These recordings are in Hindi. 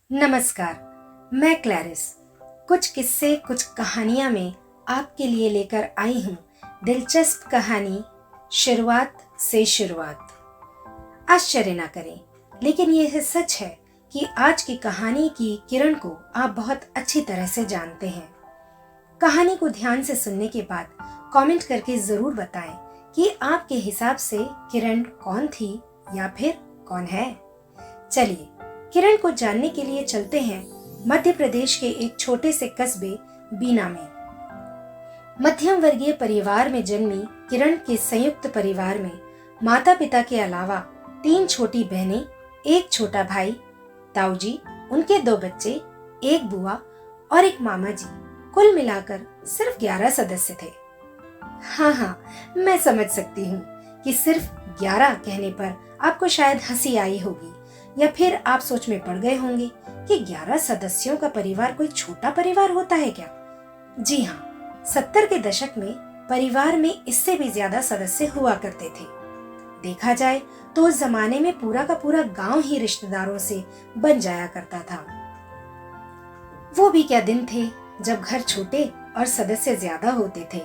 नमस्कार। मैं क्लैरिस कुछ किस्से कुछ कहानियां में आपके लिए लेकर आई हूँ दिलचस्प कहानी शुरुआत से शुरुआत। आश्चर्य ना करें, लेकिन यह सच है कि आज की कहानी की किरण को आप बहुत अच्छी तरह से जानते हैं। कहानी को ध्यान से सुनने के बाद कमेंट करके जरूर बताएं कि आपके हिसाब से किरण कौन थी या फिर कौन है। चलिए किरण को जानने के लिए चलते हैं मध्य प्रदेश के एक छोटे से कस्बे बीना में। मध्यम वर्गीय परिवार में जन्मी किरण के संयुक्त परिवार में माता पिता के अलावा 3 छोटी बहनें, एक छोटा भाई, ताऊजी, उनके 2 बच्चे, एक बुआ और एक मामा जी, कुल मिलाकर सिर्फ 11 सदस्य थे। हाँ, मैं समझ सकती हूँ कि सिर्फ 11 कहने पर आपको शायद हंसी आई होगी या फिर आप सोच में पड़ गए होंगे कि 11 सदस्यों का परिवार कोई छोटा परिवार होता है क्या? जी हाँ, 70 के दशक में परिवार में इससे भी ज्यादा सदस्य हुआ करते थे। देखा जाए तो उस जमाने में पूरा का पूरा गांव ही रिश्तेदारों से बन जाया करता था। वो भी क्या दिन थे जब घर छोटे और सदस्य ज्यादा होते थे।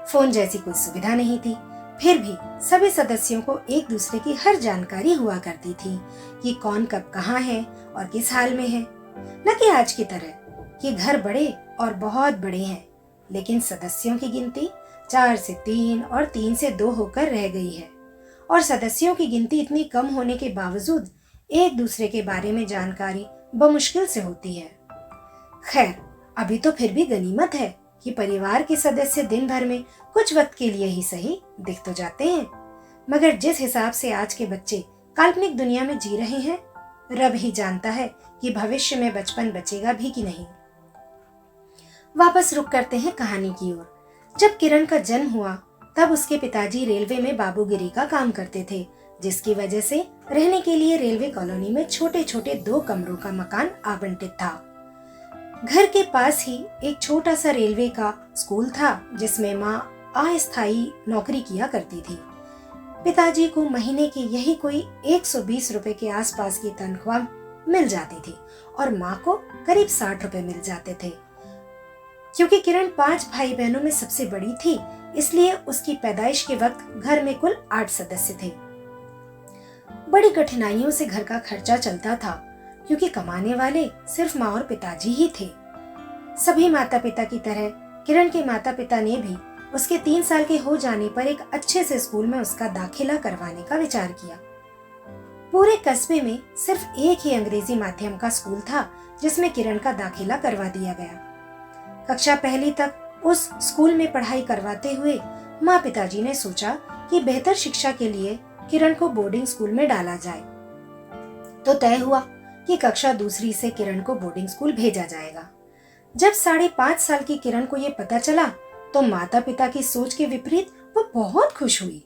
फोन जैसी कोई सुविधा नहीं थी, फिर भी सभी सदस्यों को एक दूसरे की हर जानकारी हुआ करती थी कि कौन कब कहाँ है और किस हाल में है। न कि आज की तरह कि घर बड़े और बहुत बड़े हैं, लेकिन सदस्यों की गिनती 4 से 3 और 3 से 2 होकर रह गई है। और सदस्यों की गिनती इतनी कम होने के बावजूद एक दूसरे के बारे में जानकारी बमुश्किल से होती है। खैर, अभी तो फिर भी गनीमत है कि परिवार के सदस्य दिन भर में कुछ वक्त के लिए ही सही दिख तो जाते हैं, मगर जिस हिसाब से आज के बच्चे काल्पनिक दुनिया में जी रहे हैं, रब ही जानता है कि भविष्य में बचपन बचेगा भी कि नहीं। वापस रुक करते हैं कहानी की ओर। जब किरण का जन्म हुआ तब उसके पिताजी रेलवे में बाबूगिरी का काम करते थे, जिसकी वजह से रहने के लिए रेलवे कॉलोनी में छोटे छोटे 2 कमरों का मकान आवंटित था। घर के पास ही एक छोटा सा रेलवे का स्कूल था जिसमें माँ अस्थायी नौकरी किया करती थी। पिताजी को महीने की यही कोई 120 रुपए के आसपास की तनख्वाह मिल जाती थी और माँ को करीब 60 रुपए मिल जाते थे। क्योंकि किरण 5 भाई बहनों में सबसे बड़ी थी, इसलिए उसकी पैदाइश के वक्त घर में कुल 8 सदस्य थे। बड़ी कठिनाइयों से घर का खर्चा चलता था, क्योंकि कमाने वाले सिर्फ माँ और पिताजी ही थे। सभी माता पिता की तरह किरण के माता पिता ने भी उसके 3 साल के हो जाने पर एक अच्छे से स्कूल में उसका दाखिला करवाने का विचार किया। पूरे कस्बे में सिर्फ एक ही अंग्रेजी माध्यम का स्कूल था जिसमें किरण का दाखिला करवा दिया गया। कक्षा 1 तक उस स्कूल में पढ़ाई करवाते हुए माँ पिताजी ने सोचा कि बेहतर शिक्षा के लिए किरण को बोर्डिंग स्कूल में डाला जाए। तो तय हुआ कि कक्षा 2 से किरण को बोर्डिंग स्कूल भेजा जाएगा। जब 5.5 साल की किरण को ये पता चला तो माता पिता की सोच के विपरीत वो बहुत खुश हुई,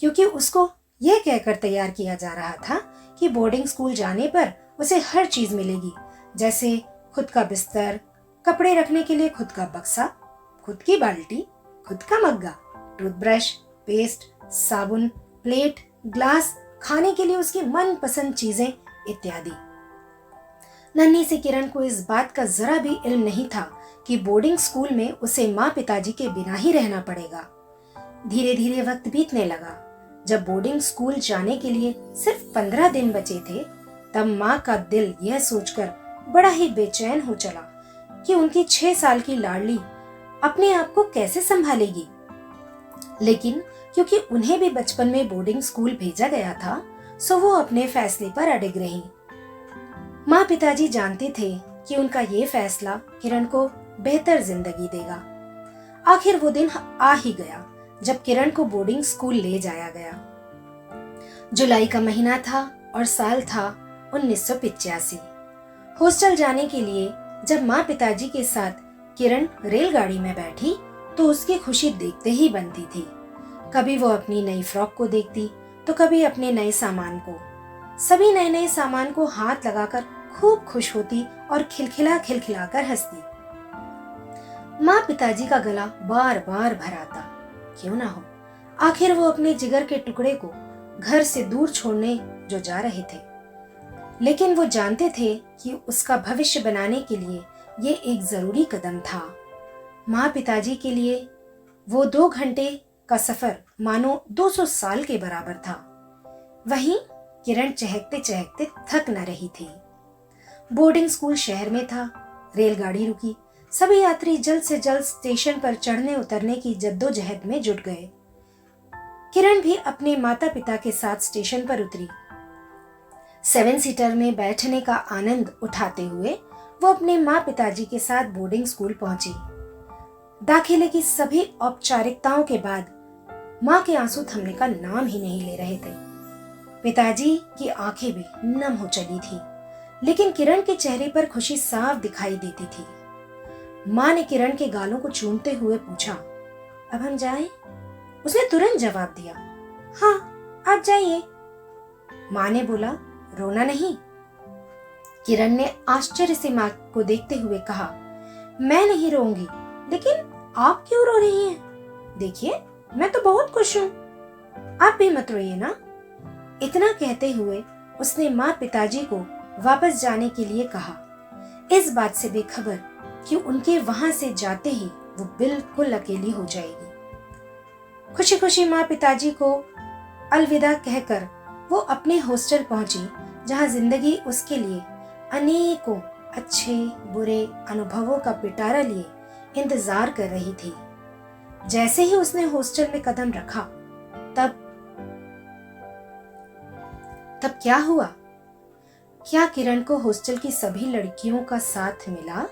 क्योंकि उसको यह कहकर तैयार किया जा रहा था कि बोर्डिंग स्कूल जाने पर उसे हर चीज मिलेगी, जैसे खुद का बिस्तर, कपड़े रखने के लिए खुद का बक्सा, खुद की बाल्टी, खुद का मग्गा, टूथब्रश, पेस्ट, साबुन, प्लेट, ग्लास, खाने के लिए उसकी मनपसंद चीजें इत्यादि। नन्ही सी किरण को इस बात का जरा भी इल्म नहीं था कि बोर्डिंग स्कूल में उसे माँ पिताजी के बिना ही रहना पड़ेगा। धीरे धीरे वक्त बीतने लगा। जब बोर्डिंग स्कूल जाने के लिए सिर्फ 15 दिन बचे थे, तब माँ का दिल यह सोचकर बड़ा ही बेचैन हो चला कि उनकी 6 साल की लाडली अपने आप को कैसे संभालेगी। लेकिन क्योंकि उन्हें भी बचपन में बोर्डिंग स्कूल भेजा गया था, सो वो अपने फैसले पर अडिग रही। माँ पिताजी जानते थे कि उनका ये फैसला किरण को बेहतर जिंदगी देगा। आखिर वो दिन आ ही गया जब किरण को बोर्डिंग स्कूल ले जाया गया। जुलाई का महीना था और साल था 1985। हॉस्टल जाने के लिए जब माँ पिताजी के साथ किरण रेलगाड़ी में बैठी तो उसकी खुशी देखते ही बनती थी। कभी वो अपनी नई फ्रॉक को देखती तो कभी अपने नए सामान को। सभी नए नए सामान को हाथ लगाकर खूब खुश होती और खिलखिला कर हंसती। माँ पिताजी का गला बार बार भराता क्यों ना हो, आखिर वो अपने जिगर के टुकड़े को घर से दूर छोड़ने जो जा रहे थे। लेकिन वो जानते थे कि उसका भविष्य बनाने के लिए ये एक जरूरी कदम था। माँ पिताजी के लिए वो 2 घंटे का सफर मानो 200 साल के बराबर था। वहीं किरण चहकते चहकते थक न रही थी। बोर्डिंग स्कूल शहर में था। रेलगाड़ी रुकी। सभी यात्री जल्द से जल्द स्टेशन पर चढ़ने उतरने की जद्दोजहद में जुट गए। किरण भी अपने माता पिता के साथ स्टेशन पर उतरी। 7 सीटर में बैठने का आनंद उठाते हुए वो अपने माँ पिताजी के साथ बोर्डिंग स्कूल पहुंची। दाखिले की सभी औपचारिकताओं के बाद माँ के आंसू थमने का नाम ही नहीं ले रहे थे। पिताजी की आंखें भी नम हो चली थी, लेकिन किरण के चेहरे पर खुशी साफ दिखाई देती थी। माँ ने किरण के गालों को चूमते हुए पूछा, अब हम जाएं? उसने तुरंत जवाब दिया, हाँ आप जाइए। माँ ने बोला, रोना नहीं? किरण ने आश्चर्य से माँ को देखते हुए कहा, मैं नहीं रोऊंगी, लेकिन आप क्यों रो रही हैं? देखिए मैं तो बहुत खुश हूँ, आप भी मत रोइए ना। इतना कहते हुए उसने माँ पिताजी को वापस जाने के लिए कहा, इस बात से बेखबर कि उनके वहां से जाते ही वो बिल्कुल अकेली हो जाएगी। खुशी खुशी माँ पिताजी को अलविदा कहकर वो अपने हॉस्टल पहुंची, जहां जिंदगी उसके लिए अनेकों अच्छे बुरे अनुभवों का पिटारा लिए इंतजार कर रही थी। जैसे ही उसने हॉस्टल में कदम रखा, तब क्या हुआ? क्या किरण को हॉस्टल की सभी लड़कियों का साथ मिला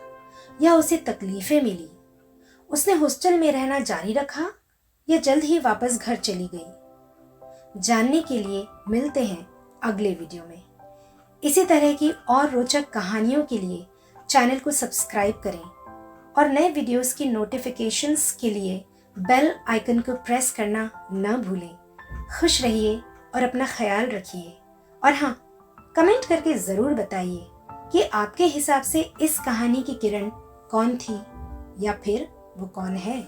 या उसे तकलीफें मिली? उसने हॉस्टल में रहना जारी रखा या जल्द ही वापस घर चली गई? जानने के लिए मिलते हैं अगले वीडियो में। इसी तरह की और रोचक कहानियों के लिए चैनल को सब्सक्राइब करें और नए वीडियोस की नोटिफिकेशंस के लिए बेल आइकन को प्रेस करना न भूलें। खुश रहिए और अपना ख्याल रखिए। और हाँ, कमेंट करके ज़रूर बताइए कि आपके हिसाब से इस कहानी की किरण कौन थी या फिर वो कौन है।